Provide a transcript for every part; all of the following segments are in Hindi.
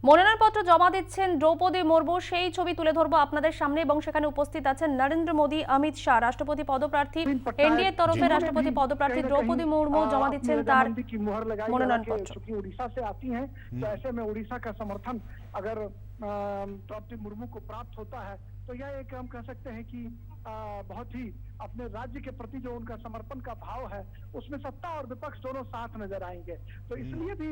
মনোনয়নপত্র জমা দিচ্ছেন দ্রৌপদী মুর্মু, সেই ছবি তুলে ধরবো আপনাদের সামনে এবং সেখানে উপস্থিত আছেন নরেন্দ্র মোদী, অমিত শাহ। রাষ্ট্রপতি পদপ্রার্থী এনডিএ তরফে রাষ্ট্রপতি পদপ্রার্থী দ্রৌপদী মুর্মু জমা দিচ্ছেন তার মনোনয়নপত্র। उड़ीसा से आती हैं तो ऐसे में उड़ीसा का समर्थन अगर द्रौपदी मुर्मू को प्राप्त होता है तो यह एक हम कह सकते हैं कि बहुत ही अपने राज्य के प्रति जो उनका समर्पण का भाव है उसमें सत्ता और विपक्ष दोनों साथ नजर आएंगे। तो इसलिए भी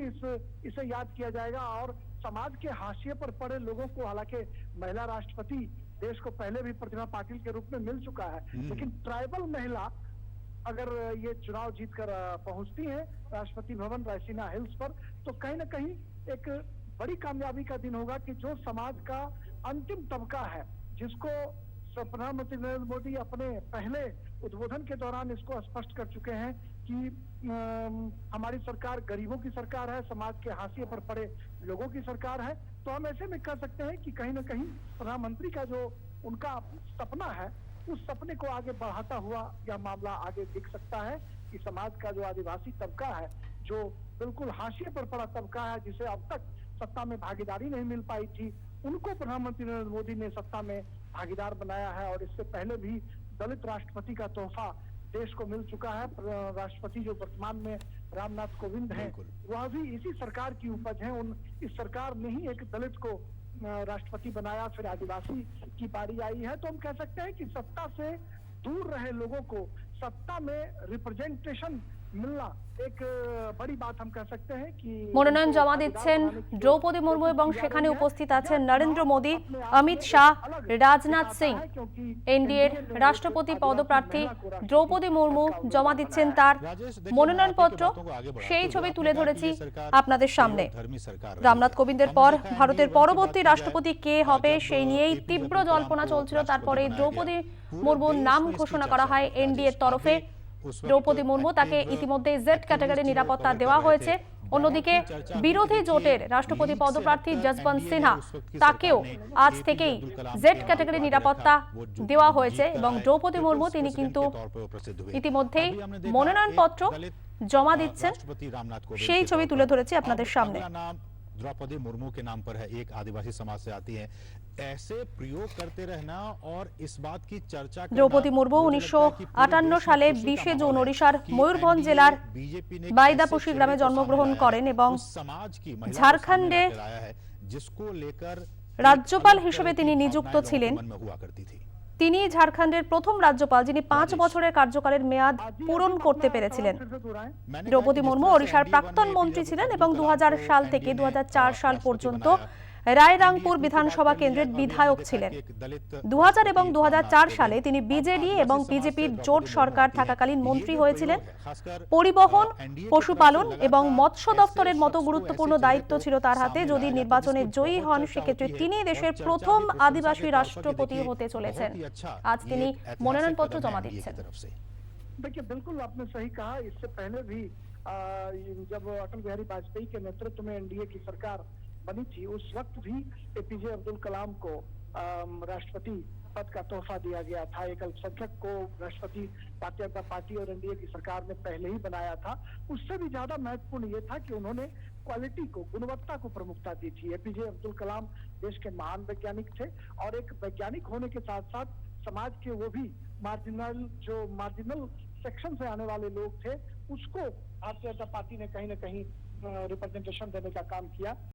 इसे याद किया जाएगा और समाज के हाशिए पर पड़े लोगों को, हालांकि महिला राष्ट्रपति देश को पहले भी प्रतिभा पाटिल के रूप में मिल चुका है, लेकिन ट्राइबल महिला अगर ये चुनाव जीतकर पहुंचती है राष्ट्रपति भवन रायसीना हिल्स पर तो कहीं ना कहीं एक बड़ी कामयाबी का दिन होगा कि जो समाज का अंतिम तबका है, जिसको प्रधानमंत्री नरेंद्र मोदी अपने पहले उद्बोधन के दौरान इसको स्पष्ट कर चुके हैं कि हमारी सरकार गरीबों की सरकार है, समाज के हाशिए पर पड़े लोगों की सरकार है। तो हम ऐसे में कह सकते हैं कि कहीं ना कहीं प्रधानमंत्री का जो उनका सपना है उस सपने को आगे बढ़ाता हुआ यह मामला आगे दिख सकता है कि समाज का जो आदिवासी तबका है, जो बिल्कुल हाशिए पर पड़ा तबका है, जिसे अब तक सत्ता में भागीदारी नहीं मिल पाई थी, उनको प्रधानमंत्री नरेंद्र मोदी ने सत्ता में भागीदार बनाया है। और इससे पहले भी दलित राष्ट्रपति का तोहफा देश को मिल चुका है। राष्ट्रपति जो वर्तमान में रामनाथ कोविंद हैं, वह भी इसी सरकार की उपज है। इस सरकार ने ही एक दलित को राष्ट्रपति बनाया, फिर आदिवासी की बारी आई है। तो हम कह सकते हैं कि सत्ता से दूर रहे लोगों को सत्ता में रिप्रेजेंटेशन मिलना एक बड़ी बात हम कह सकते हैं कि মনোনয়ন জমা দিচ্ছেন দ্রৌপদী মুর্মু এবং সেখানে উপস্থিত আছেন নরেন্দ্র মোদী, অমিত শাহ, রাজনাথ সিং। এনডিএর রাষ্ট্রপতি পদপ্রার্থী দ্রৌপদী মুর্মু জমা দিচ্ছেন তার মনোনয়নপত্র, সেই ছবি তুলে ধরেছি আপনাদের সামনে। রামনাথ কোবিন্দের পর ভারতের পরবর্তী রাষ্ট্রপতি কে হবে সেই নিয়েই তীব্র জল্পনা চলছিল। তারপরে দ্রৌপদী মুর্মুর নাম ঘোষণা করা হয় এনডিএর তরফে। দ্রৌপদী মুর্মু তাকে ইতিমধ্যে জেড ক্যাটাগরি নিরাপত্তা দেওয়া হয়েছে। অন্যদিকে বিরোধী জোটের রাষ্ট্রপতি পদপ্রার্থী যশবন্ত সিনহা, তাকেও আজ থেকেই জেড ক্যাটাগরি নিরাপত্তা দেওয়া হয়েছে এবং দ্রৌপদী মুর্মু তিনি কিন্তু ইতিমধ্যেই মনোনয়নপত্র জমা দিচ্ছেন, সেই ছবি তুলে ধরেছি আপনাদের সামনে। द्रौपदी मुर्मू के नाम पर है, एक आदिवासी समाज से आती हैं, ऐसे प्रयोग करते रहना और इस बात की चर्चा দ্রৌপদী মুর্মু 1958 সালে 20 জুন ওড়িশার ময়ূরভঞ্জ জেলার বাইদাপুশি গ্রামে জন্মগ্রহণ করেন এবং ঝাড়খণ্ডে রাজ্যপাল হিসেবে তিনি নিযুক্ত ছিলেন। তিনি ঝাড়খণ্ডের প্রথম রাজ্যপাল যিনি 5 বছরের কার্যকালের মেয়াদ পূরণ করতে পেরেছিলেন। দ্রৌপদী মুর্মু ওড়িশার প্রাক্তন মন্ত্রী ছিলেন এবং 2000 সাল থেকে 2004 সাল পর্যন্ত রায়রাংপুর বিধানসভা কেন্দ্রের বিধায়ক ছিলেন। 2000 এবং 2004 সালে তিনি বিজেডি এবং বিজেপির জোট সরকার থাকাকালীন মন্ত্রী হয়েছিলেন। পরিবহন, পশুপালন এবং মৎস্য দপ্তরের মতো গুরুত্বপূর্ণ দায়িত্ব ছিল তার হাতে। যদি নির্বাচনে জয়ী হন সেক্ষেত্রে তিনি দেশের প্রথম আদিবাসী রাষ্ট্রপতি হতে চলেছেন। আজ তিনি মনোনয়নপত্র জমা দিচ্ছেন। देखिए, बिल्कुल आपने सही कहा। इससे पहले भी जब अटल बिहारी वाजपेयी के नेतृत्व में एनडीए की सरकार बनी थी, उस वक्त भी एपीजे अब्दुल कलाम को राष्ट्रपति पद का तोहफा दिया गया था। एक अल्पसंख्यक को राष्ट्रपति भारतीय जनता पार्टी और एनडीए की सरकार ने पहले ही बनाया था। उससे भी ज्यादा महत्वपूर्ण ये था कि उन्होंने क्वालिटी को, गुणवत्ता को प्रमुखता दी थी। एपीजे अब्दुल कलाम देश के महान वैज्ञानिक थे और एक वैज्ञानिक होने के साथ साथ समाज के वो भी मार्जिनल सेक्शन से आने वाले लोग थे, उसको भारतीय जनता पार्टी ने कहीं ना कहीं रिप्रेजेंटेशन देने का काम किया।